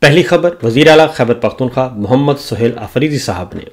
पहली खबर, वज़ीर आला खैबर पख्तूनख्वा मोहम्मद सुहेल आफरीदी साहब ने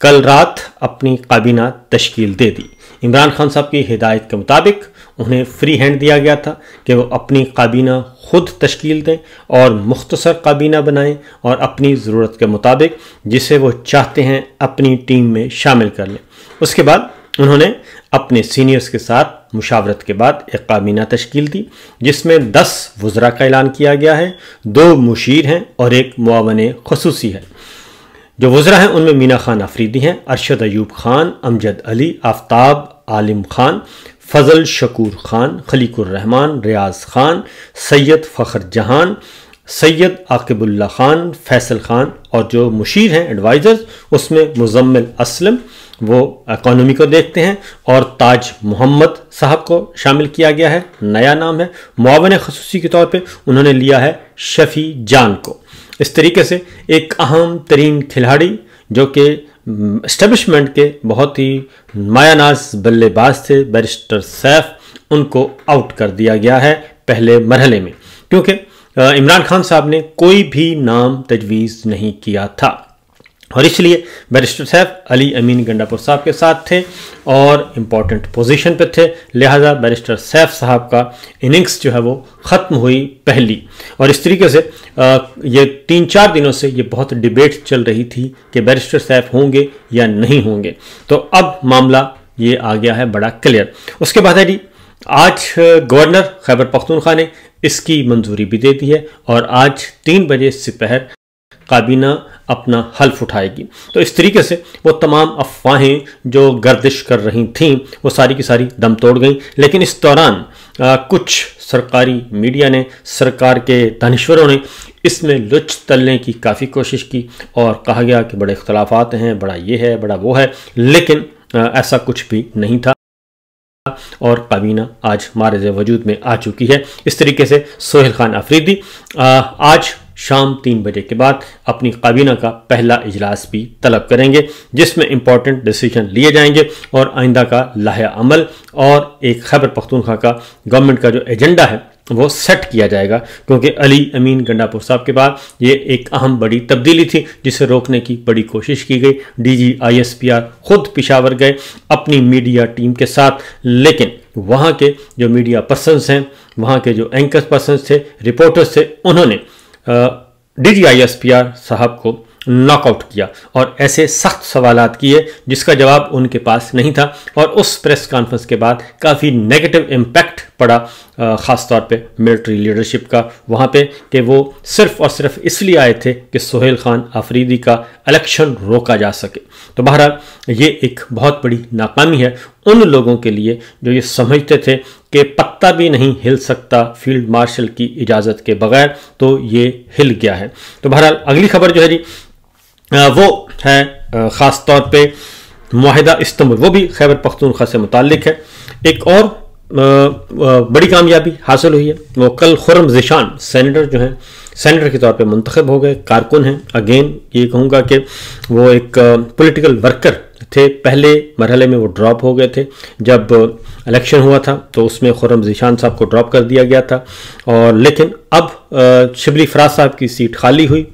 कल रात अपनी काबीना तश्कील दे दी। इमरान खान साहब की हिदायत के मुताबिक उन्हें फ्री हैंड दिया गया था कि वो अपनी काबीना खुद तश्कील दें और मुख्तसर काबीना बनाएं और अपनी ज़रूरत के मुताबिक जिसे वो चाहते हैं अपनी टीम में शामिल कर लें। उसके बाद उन्होंने अपने सीनियर्स के साथ मुशावरत के बाद एक काबीना तश्कील दी जिसमें 10 वज़रा का ऐलान किया गया है, 2 मुशीर हैं और एक मुआवन ख़ुसूसी है। जो वज़रा हैं उनमें मीना खान आफरीदी हैं, अरशद अयूब खान, अमजद अली, आफ्ताब आलिम खान, फजल शकूर खान, खलीकुर रहमान, रियाज खान, सैयद फ़खर जहान, सैयद आकिबुल्ला खान, फैसल खान और जो मुशीर हैं एडवाइज़र्स उसमें मुज़म्मिल असलम वो इकॉनमी को देखते हैं और ताज मोहम्मद साहब को शामिल किया गया है, नया नाम है। मुआवन ख़ुसूसी के तौर पे उन्होंने लिया है शफ़ी जान को। इस तरीके से एक अहम तरीन खिलाड़ी जो कि एस्टेब्लिशमेंट के बहुत ही मायानाज बल्लेबाज थे बैरिस्टर सैफ, उनको आउट कर दिया गया है पहले मरहले में, क्योंकि इमरान खान साहब ने कोई भी नाम तजवीज़ नहीं किया था और इसलिए बैरिस्टर सैफ अली अमीन गंडापुर साहब के साथ थे और इम्पॉर्टेंट पोजीशन पे थे। लिहाजा बैरिस्टर सैफ साहब का इनिंग्स जो है वो ख़त्म हुई पहली। और इस तरीके से ये 3-4 दिनों से ये बहुत डिबेट चल रही थी कि बैरिस्टर सैफ होंगे या नहीं होंगे, तो अब मामला ये आ गया है बड़ा क्लियर। उसके बाद है जी आज गवर्नर खैबर पख्तूनख्वा ने इसकी मंजूरी भी दे दी है और आज 3 बजे दोपहर काबीना अपना हल्फ उठाएगी। तो इस तरीके से वो तमाम अफवाहें जो गर्दिश कर रही थीं वो सारी की सारी दम तोड़ गई। लेकिन इस दौरान कुछ सरकारी मीडिया ने, सरकार के दानिश्वरों ने इसमें लुच तलने की काफ़ी कोशिश की और कहा गया कि बड़े इख्तलाफात हैं, बड़ा ये है, बड़ा वो है, लेकिन ऐसा कुछ भी नहीं था और काबीना आज मारिज़ वजूद में आ चुकी है। इस तरीके से सोहेल खान आफरीदी आज शाम 3 बजे के बाद अपनी काबीना का पहला इजलास भी तलब करेंगे जिसमें इंपॉर्टेंट डिसीजन लिए जाएंगे और आइंदा का लाहे अमल और एक खैबर पख्तूनख्वा का गवर्नमेंट का जो एजेंडा है वो सेट किया जाएगा, क्योंकि अली अमीन गंडापुर साहब के बाद ये एक अहम बड़ी तब्दीली थी जिसे रोकने की बड़ी कोशिश की गई। DG ISPR खुद पेशावर गए अपनी मीडिया टीम के साथ, लेकिन वहाँ के जो मीडिया पर्सनस हैं, वहाँ के जो एंकर पर्सनस थे, रिपोर्टर्स थे, उन्होंने DG ISPR साहब को नॉकआउट किया और ऐसे सख्त सवालात किए जिसका जवाब उनके पास नहीं था और उस प्रेस कॉन्फ्रेंस के बाद काफ़ी नेगेटिव इम्पैक्ट पड़ा ख़ास तौर पे मिलिट्री लीडरशिप का वहाँ पे कि वो सिर्फ़ और सिर्फ इसलिए आए थे कि सोहेल खान आफरीदी का इलेक्शन रोका जा सके। तो बहरहाल ये एक बहुत बड़ी नाकामी है उन लोगों के लिए जो ये समझते थे कि पत्ता भी नहीं हिल सकता फील्ड मार्शल की इजाज़त के बगैर, तो ये हिल गया है। तो बहरहाल अगली खबर जो है जी वो है ख़ास तौर पे मुआहिदा इस्तांबुल, वो भी खैबर पख्तूनख्वा से मुताल्लिक है। एक और बड़ी कामयाबी हासिल हुई है, वो कल खुर्रम ज़ीशान सेनेटर जो हैं सेनेटर के तौर पे मुंतखब हो गए, कारकुन हैं। अगेन ये कहूँगा कि वो एक पॉलिटिकल वर्कर थे, पहले मरहले में वो ड्रॉप हो गए थे जब इलेक्शन हुआ था, तो उसमें खुर्रम ज़ीशान साहब को ड्रॉप कर दिया गया था और लेकिन अब शिबली फराज साहब की सीट खाली हुई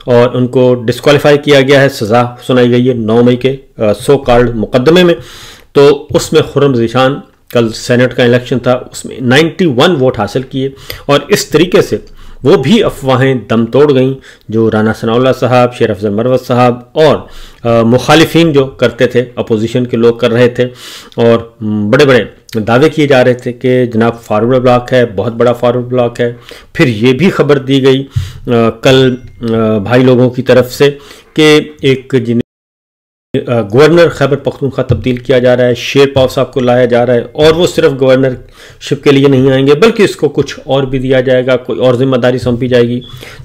और उनको डिस्क्वालीफाई किया गया है, सज़ा सुनाई गई है 9 मई के सो कॉल्ड मुकदमे में। तो उसमें खुर्रम ज़ीशान कल सेनेट का इलेक्शन था, उसमें 91 वोट हासिल किए और इस तरीके से वो भी अफवाहें दम तोड़ गईं जो राना सनाउल्लाह साहब, शेर अफजल मरवत साहब और मुखालिफिन जो करते थे, अपोजिशन के लोग कर रहे थे और बड़े बड़े दावे किए जा रहे थे कि जनाब फारवर्ड ब्लॉक है, बहुत बड़ा फारवर्ड ब्लॉक है। फिर ये भी खबर दी गई कल भाई लोगों की तरफ से कि एक जिन्हें गवर्नर खैबर पख्तूनख्वा तब्दील किया जा रहा है, शेर पाव साहब को लाया जा रहा है और वो सिर्फ गवर्नरशिप के लिए नहीं आएंगे बल्कि इसको कुछ और भी दिया जाएगा, कोई और जिम्मेदारी सौंपी जाएगी।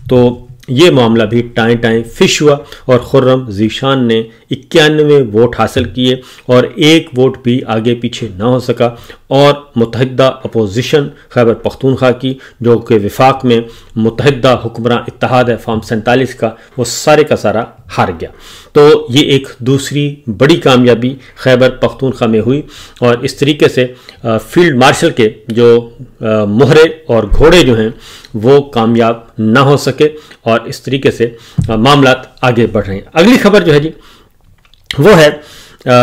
तो ये मामला भी टाएं फिश हुआ और खुर्रम ज़ीशान ने 91 वोट हासिल किए और 1 वोट भी आगे पीछे ना हो सका और मुत्तहिदा अपोजिशन खैबर पख्तूनख्वा की, जो कि विफाक में मुत्तहिदा हुक्मरान इत्तेहाद है फॉर्म 47 का, वो सारे का सारा हार गया। तो ये एक दूसरी बड़ी कामयाबी खैबर पख्तूनख्वा में हुई और इस तरीके से फील्ड मार्शल के जो मोहरे और घोड़े जो हैं वो कामयाब ना हो सके और इस तरीके से मामलात आगे बढ़ रहे हैं। अगली खबर जो है जी वो है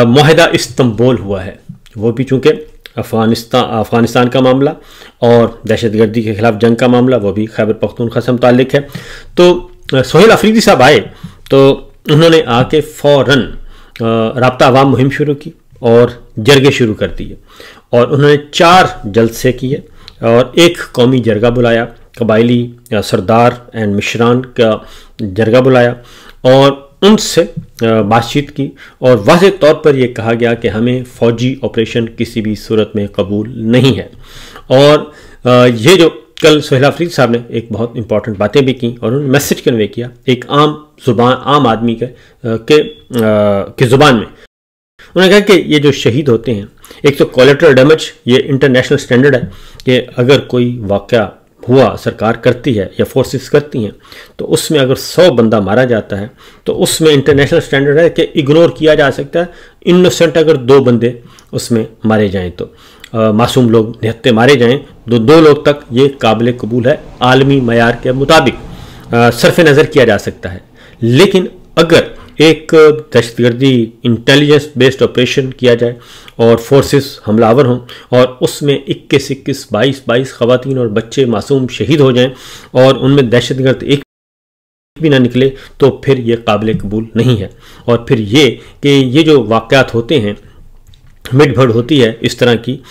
मुआहिदा इस्तांबुल हुआ है, वो भी चूँकि अफ़गानिस्तान का मामला और दहशतगर्दी के खिलाफ जंग का मामला, वो भी खैबर पख्तूनख्वा से मुताल्लिक है। तो सोहेल अफरीदी साहब आए तो उन्होंने आके फ़ौरन राब्ता अवाम मुहिम शुरू की और जरगे शुरू कर दिए और उन्होंने 4 जलसे किए और एक कौमी जरगा बुलाया, कबायली सरदार एंड मिशरान का जरगा बुलाया और उनसे बातचीत की और वाज़ेह तौर पर यह कहा गया कि हमें फ़ौजी ऑपरेशन किसी भी सूरत में कबूल नहीं है। और ये जो कल सोहेल अफरीदी साहब ने एक बहुत इंपॉर्टेंट बातें भी की और उन्होंने मैसेज कन्वे किया एक आम आदमी के ज़ुबान में। उन्होंने कहा कि ये जो शहीद होते हैं, एक तो कोलेटरल डैमेज, ये इंटरनेशनल स्टैंडर्ड है कि अगर कोई वाक़या हुआ सरकार करती है या फोर्सेस करती हैं तो उसमें अगर 100 बंदा मारा जाता है तो उसमें इंटरनेशनल स्टैंडर्ड है कि इग्नोर किया जा सकता है। इनोसेंट अगर 2 बंदे उसमें मारे जाएं तो मासूम लोग निहत्ते मारे जाएं तो 2 लोग तक ये काबिल कबूल है, आलमी मयार के मुताबिक सरफ नज़र किया जा सकता है। लेकिन अगर एक दहशतगर्दी इंटेलिजेंस बेस्ड ऑपरेशन किया जाए और फोर्सेस हमलावर हों और उसमें 21, 22 ख़वातीन और बच्चे मासूम शहीद हो जाएं और उनमें दहशतगर्द एक भी ना निकले तो फिर ये काबिल कबूल नहीं है। और फिर ये कि ये जो वाक़यात होते हैं, मिट-भड़ होती है इस तरह की,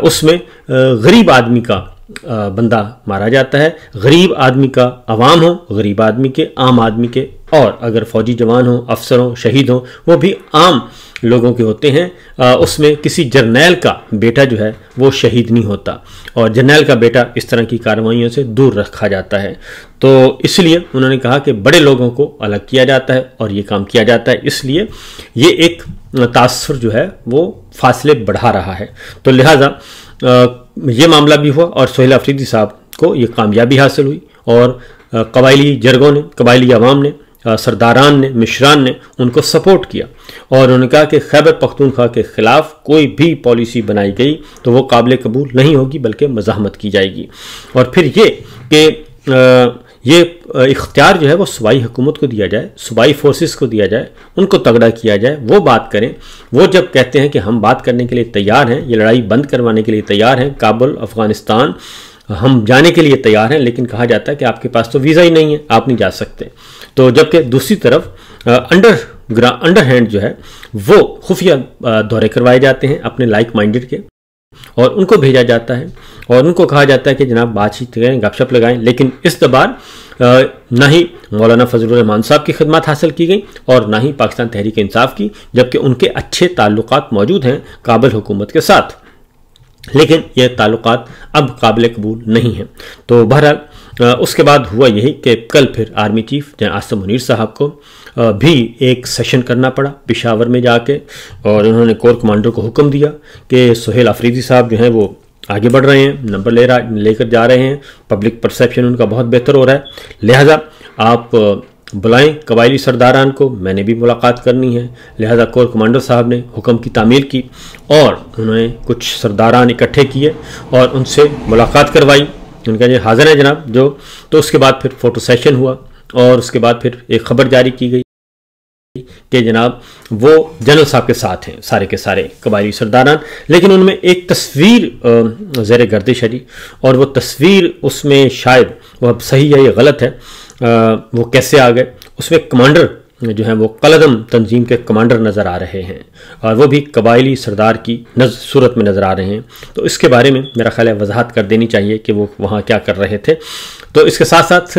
उसमें गरीब आदमी का बंदा मारा जाता है, गरीब आदमी का अवाम हो, गरीब आदमी के, आम आदमी के, और अगर फौजी जवान हो, अफसर हो, शहीद हो, वो भी आम लोगों के होते हैं। उसमें किसी जर्नैल का बेटा जो है वो शहीद नहीं होता और जर्नैल का बेटा इस तरह की कार्रवाइयों से दूर रखा जाता है। तो इसलिए उन्होंने कहा कि बड़े लोगों को अलग किया जाता है और ये काम किया जाता है, इसलिए ये एक तासुर जो है वो फासले बढ़ा रहा है। तो लिहाजा ये मामला भी हुआ और सोहेल अफरीदी साहब को ये कामयाबी हासिल हुई और कबायली जरगों ने, कबायली अवाम ने, सरदारान ने, मिशरान ने उनको सपोर्ट किया और उन्होंने कहा कि खैबर पख्तूनख्वा के ख़िलाफ़ कोई भी पॉलिसी बनाई गई तो वो काबिल कबूल नहीं होगी बल्कि मज़ाहमत की जाएगी। और फिर ये कि ये इख्तियार जो है वो सूबाई हुकूमत को दिया जाए, सूबाई फोर्सेस को दिया जाए, उनको तगड़ा किया जाए, वो बात करें। वो जब कहते हैं कि हम बात करने के लिए तैयार हैं, ये लड़ाई बंद करवाने के लिए तैयार हैं, काबुल अफ़गानिस्तान हम जाने के लिए तैयार हैं, लेकिन कहा जाता है कि आपके पास तो वीज़ा ही नहीं है, आप नहीं जा सकते। तो जबकि दूसरी तरफ अंडर हैंड जो है वो खुफिया दौरे करवाए जाते हैं अपने लाइक माइंडेड के और उनको भेजा जाता है और उनको कहा जाता है कि जनाब बातचीत करें, गपशप लगाएं। लेकिन इस दबार ना ही मौलाना फजलुर रहमान साहब की खिदमत हासिल की गई और ना ही पाकिस्तान तहरीक इंसाफ की, जबकि उनके अच्छे ताल्लुकात मौजूद हैं काबिल हुकूमत के साथ, लेकिन ये ताल्लुकात अब काबिल कबूल नहीं हैं। तो बहरहाल उसके बाद हुआ यही कि कल फिर army chief general Asim Munir साहब को भी एक सेशन करना पड़ा पेशावर में जाके और उन्होंने कोर कमांडर को हुक्म दिया कि सोहेल अफरीदी साहब जो हैं वो आगे बढ़ रहे हैं, नंबर लेकर जा रहे हैं, पब्लिक परसेप्शन उनका बहुत बेहतर हो रहा है, लिहाजा आप बुलाएं कबायली सरदारान को, मैंने भी मुलाकात करनी है। लिहाजा कोर कमांडर साहब ने हुक्म की तामील की और उन्होंने कुछ सरदारान इकट्ठे किए और उनसे मुलाकात करवाई। उनका ये हाजिर है जनाब जो, तो उसके बाद फिर फ़ोटो सेशन हुआ और उसके बाद फिर एक ख़बर जारी की गई कि जनाब वो जनरल साहब के साथ हैं सारे के सारे कबायली सरदारान, लेकिन उनमें एक तस्वीर ज़ेर गर्दिश है और वो तस्वीर उसमें शायद वह सही है या गलत है, वो कैसे आ गए। उसमें कमांडर जो हैं वो कलदम तंजीम के कमांडर नज़र आ रहे हैं और वो भी कबायली सरदार की सूरत में नज़र आ रहे हैं। तो इसके बारे में मेरा ख्याल है वजाहत कर देनी चाहिए कि वो वहाँ क्या कर रहे थे। तो इसके साथ साथ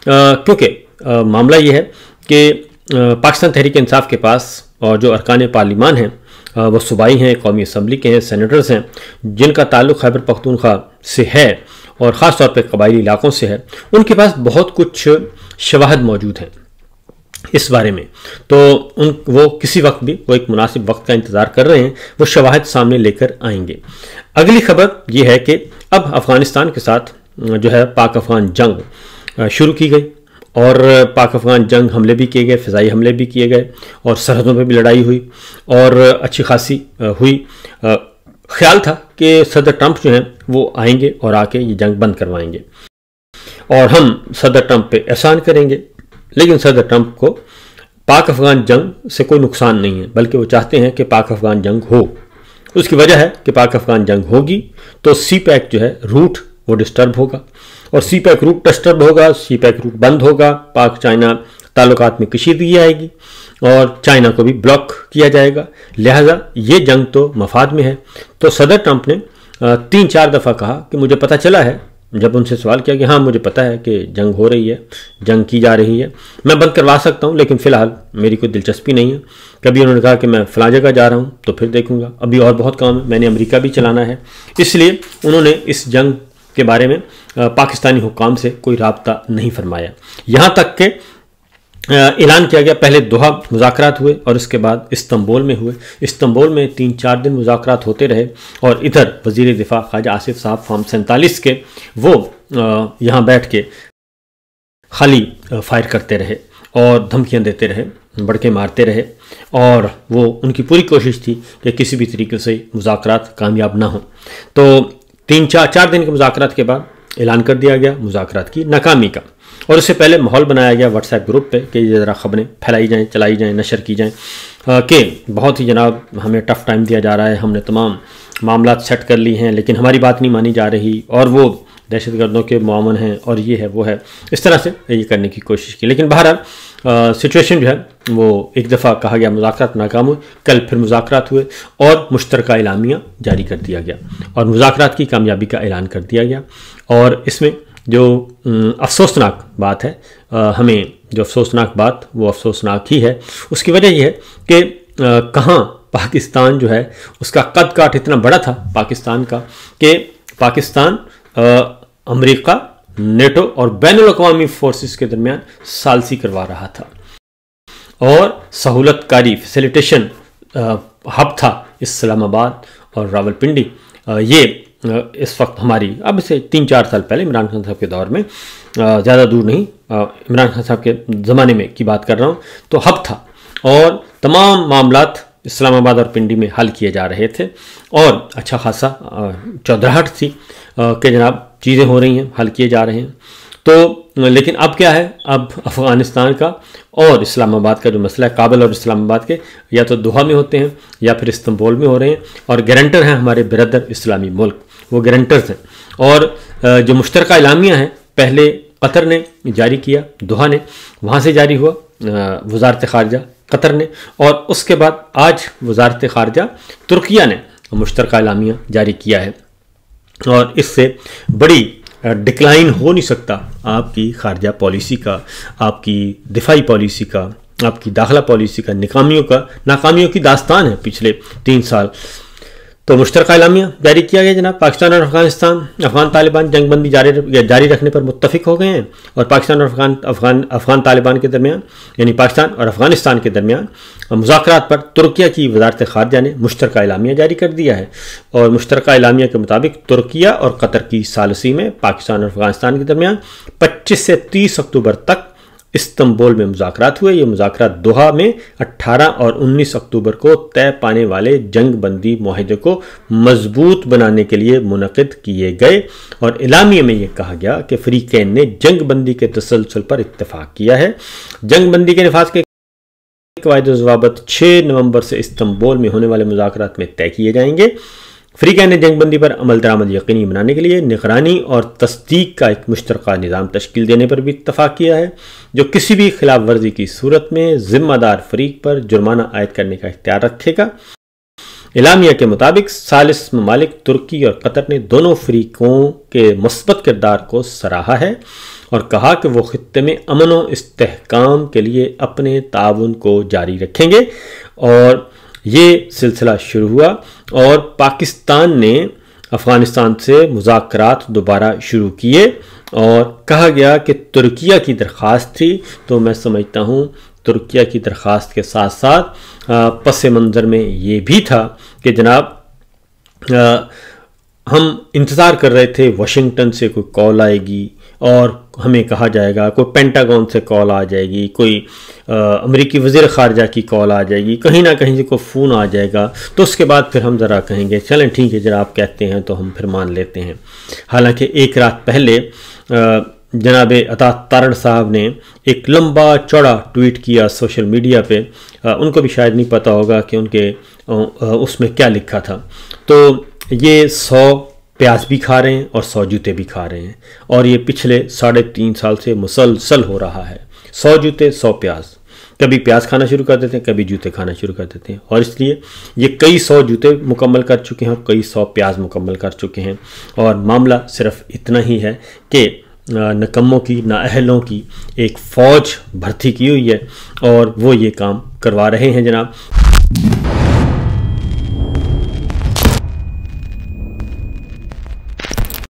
क्योंकि मामला ये है कि पाकिस्तान तहरीक इंसाफ के पास और जो अरकान पार्लिमान हैं वो सूबाई हैं, कौमी असम्बली के हैं, सेनेटर्स हैं, जिनका ताल्लुक़ खैबर पख्तूनख्वा से है और ख़ास तौर पर कबायली इलाकों से है, उनके पास बहुत कुछ शवाहद मौजूद हैं इस बारे में, तो वो किसी वक्त भी वो एक मुनासिब वक्त का इंतज़ार कर रहे हैं, वो शवाहिद सामने लेकर आएंगे। अगली खबर ये है कि अब अफ़गानिस्तान के साथ जो है पाक अफ़गान जंग शुरू की गई और पाक अफ़गान जंग हमले भी किए गए, फ़िज़ाई हमले भी किए गए और सरहदों पर भी लड़ाई हुई और अच्छी खासी हुई। ख्याल था कि सदर ट्रंप जो हैं वो आएंगे और आके ये जंग बंद करवाएंगे और हम सदर ट्रंप पे एहसान करेंगे, लेकिन सदर ट्रंप को पाक अफ़गान जंग से कोई नुकसान नहीं है, बल्कि वो चाहते हैं कि पाक अफ़गान जंग हो। उसकी वजह है कि पाक अफ़गान जंग होगी तो सी पैक जो है रूट वो डिस्टर्ब होगा और सी पैक रूट डिस्टर्ब होगा, सी पैक रूट बंद होगा, पाक चाइना ताल्लुकात में कशीदगी आएगी और चाइना को भी ब्लॉक किया जाएगा। लिहाजा ये जंग तो मफाद में है। तो सदर ट्रंप ने 3-4 दफ़ा कहा कि मुझे पता चला है, जब उनसे सवाल किया कि हाँ मुझे पता है कि जंग हो रही है, जंग की जा रही है, मैं बंद करवा सकता हूँ लेकिन फ़िलहाल मेरी कोई दिलचस्पी नहीं है। कभी उन्होंने कहा कि मैं फ़लाँ जगह जा रहा हूँ तो फिर देखूँगा, अभी और बहुत काम है, मैंने अमेरिका भी चलाना है। इसलिए उन्होंने इस जंग के बारे में पाकिस्तानी हुक्काम से कोई राब्ता नहीं फरमाया। यहाँ तक कि ऐलान किया गया, पहले दोहा मुज़ाकरात हुए और इसके बाद इस्तंबुल में हुए। इस्तंबुल में 3-4 दिन मुज़ाकरात होते रहे और इधर वज़ीर दिफा ख्वाजा आसिफ साहब फॉर्म 47 के वो यहाँ बैठ के खाली फायर करते रहे और धमकियाँ देते रहे, बड़के मारते रहे और वो उनकी पूरी कोशिश थी कि किसी भी तरीके से मुज़ाकरात कामयाब ना हो। तो 3-4 दिन के मुज़ाकरात के बाद ऐलान कर दिया गया मुज़ाकरात की नाकामी का और उससे पहले माहौल बनाया गया व्हाट्सएप ग्रुप पे कि ये ज़रा ख़बरें फैलाई जाएं, चलाई जाएं, नशर की जाएं कि बहुत ही जनाब हमें टफ़ टाइम दिया जा रहा है, हमने तमाम मामला सेट कर ली हैं लेकिन हमारी बात नहीं मानी जा रही और वो दहशतगर्दों के मुआवन हैं और ये है वो है, इस तरह से ये करने की कोशिश की। लेकिन बहरहाल सिचुएशन जो है वो एक दफ़ा कहा गया मुज़ाकरात नाकाम हुए, कल फिर मुज़ाकरात हुए और मुश्तरका एलामिया जारी कर दिया गया और मुज़ाकरात की कामयाबी का ऐलान कर दिया गया। और इसमें जो अफसोसनाक बात है, हमें जो अफसोसनाक बात वो अफसोसनाक ही है, उसकी वजह यह है कि कहाँ पाकिस्तान जो है उसका कद काठ इतना बड़ा था पाकिस्तान का कि पाकिस्तान अमेरिका, नेटो और बैनुल-अक़वामी फोर्सेस के दरमियान सालसी करवा रहा था और सहूलतकारी फैसिलिटेशन हब था इस्लामाबाद और रावलपिंडी। ये इस वक्त हमारी अब से 3-4 साल पहले इमरान खान साहब के दौर में, ज़्यादा दूर नहीं, इमरान खान साहब के ज़माने में की बात कर रहा हूँ, तो हब था और तमाम मामलात इस्लामाबाद और पिंडी में हल किए जा रहे थे और अच्छा खासा चौधराहट थी कि जनाब चीज़ें हो रही हैं, हल किए जा रहे हैं। तो लेकिन अब क्या है, अब अफ़गानिस्तान का और इस्लामाबाद का जो मसला है, काबुल और इस्लामाबाद के या तो दोहा में होते हैं या फिर इस्तंबुल में हो रहे हैं और गारंटर हैं हमारे बिरदर इस्लामी मुल्क, वो गारंटर्स हैं। और जो मुश्तरका एलामिया है पहले कतर ने जारी किया, दोहा ने, वहाँ से जारी हुआ वज़ारत ख़ारजा कतर ने और उसके बाद आज वज़ारत ख़ारजा तुर्किया ने मुश्तरका एलामिया जारी किया है और इससे बड़ी डिक्लाइन हो नहीं सकता आपकी खारजा पॉलिसी का, आपकी दिफाई पॉलिसी का, आपकी दाखिला पॉलिसी का, नाकामियों की दास्तान है पिछले 3 साल। तो मुश्तरका एलामिया जारी किया गया जनाब। पाकिस्तान और अफगान तालिबान जंगबंदी जारी रखने पर मुत्तफिक हो गए हैं और पाकिस्तान और अफगान तालिबान के दरमियान यानी पाकिस्तान और अफगानिस्तान के दरमियान मुज़ाकरात पर तुर्किया की वज़ारत ख़ारजा ने मुश्तरका एलामिया जारी कर दिया है और मुश्तरका एलामिया के मुताबिक तुर्किया और कतर की सालसी में पाकिस्तान और अफगानिस्तान के दरमियान 25 से 30 अक्टूबर तक इस्तंबुल में मुज़ाकरात हुए। ये मुज़ाकरात दोहा में 18 और 19 अक्टूबर को तय पाने वाले जंग बंदी मुआहदे को मजबूत बनाने के लिए मुनक़िद किए गए और एलामिया में ये कहा गया कि फ़रीक़ैन ने जंग बंदी के तसलसल पर इत्तफ़ाक़ किया है। जंग बंदी के नफाज़ के क़वाइद व ज़वाबित 6 नवंबर से इस्तंबुल में होने वाले मुज़ाकरात में तय किए जाएंगे। फ़रीक़ैन ने जंगबंदी पर अमल दरामद यकीनी बनाने के लिए निगरानी और तस्दीक का एक मुश्तरका निज़ाम तश्कील देने पर भी इत्तफ़ाक़ किया है, जो किसी भी खिलाफ वर्जी की सूरत में ज़िम्मेदार फ़रीक पर जुर्माना आयद करने का इख्तियार रखेगा। एलामिया के मुताबिक सालिस ममालिक तुर्की और कतर ने दोनों फ़रीकों के मुस्बत किरदार को सराहा है और कहा कि वो खित्ते में अमन व इस्तेहकाम के लिए अपने ताउन को जारी रखेंगे। और ये सिलसिला शुरू हुआ और पाकिस्तान ने अफ़गानिस्तान से मुज़ाकरात दोबारा शुरू किए और कहा गया कि तुर्किया की दरख्वास्त थी, तो मैं समझता हूँ तुर्किया की दरख्वास्त के साथ साथ पस मंज़र में ये भी था कि जनाब हम इंतज़ार कर रहे थे वाशिंगटन से कोई कॉल आएगी और हमें कहा जाएगा, कोई पेंटागन से कॉल आ जाएगी, कोई अमेरिकी वज़ीर ख़ारजा की कॉल आ जाएगी, कहीं ना कहीं से कोई फ़ोन आ जाएगा, तो उसके बाद फिर हम ज़रा कहेंगे चलें ठीक है जरा आप कहते हैं तो हम फिर मान लेते हैं। हालांकि एक रात पहले जनाब अता तारण साहब ने एक लंबा चौड़ा ट्वीट किया सोशल मीडिया पे। उनको भी शायद नहीं पता होगा कि उनके उसमें क्या लिखा था। तो ये 100 प्याज भी खा रहे हैं और 100 जूते भी खा रहे हैं, और ये पिछले 3.5 साल से मुसलसल हो रहा है। 100 जूते 100 प्याज, कभी प्याज खाना शुरू कर देते हैं, कभी जूते खाना शुरू कर देते हैं, और इसलिए ये कई 100 जूते मुकम्मल कर चुके हैं और कई 100 प्याज मुकम्मल कर चुके हैं। और मामला सिर्फ इतना ही है कि नकम्मों की, नाअहलों की एक फ़ौज भर्ती की हुई है और वो ये काम करवा रहे हैं जनाब।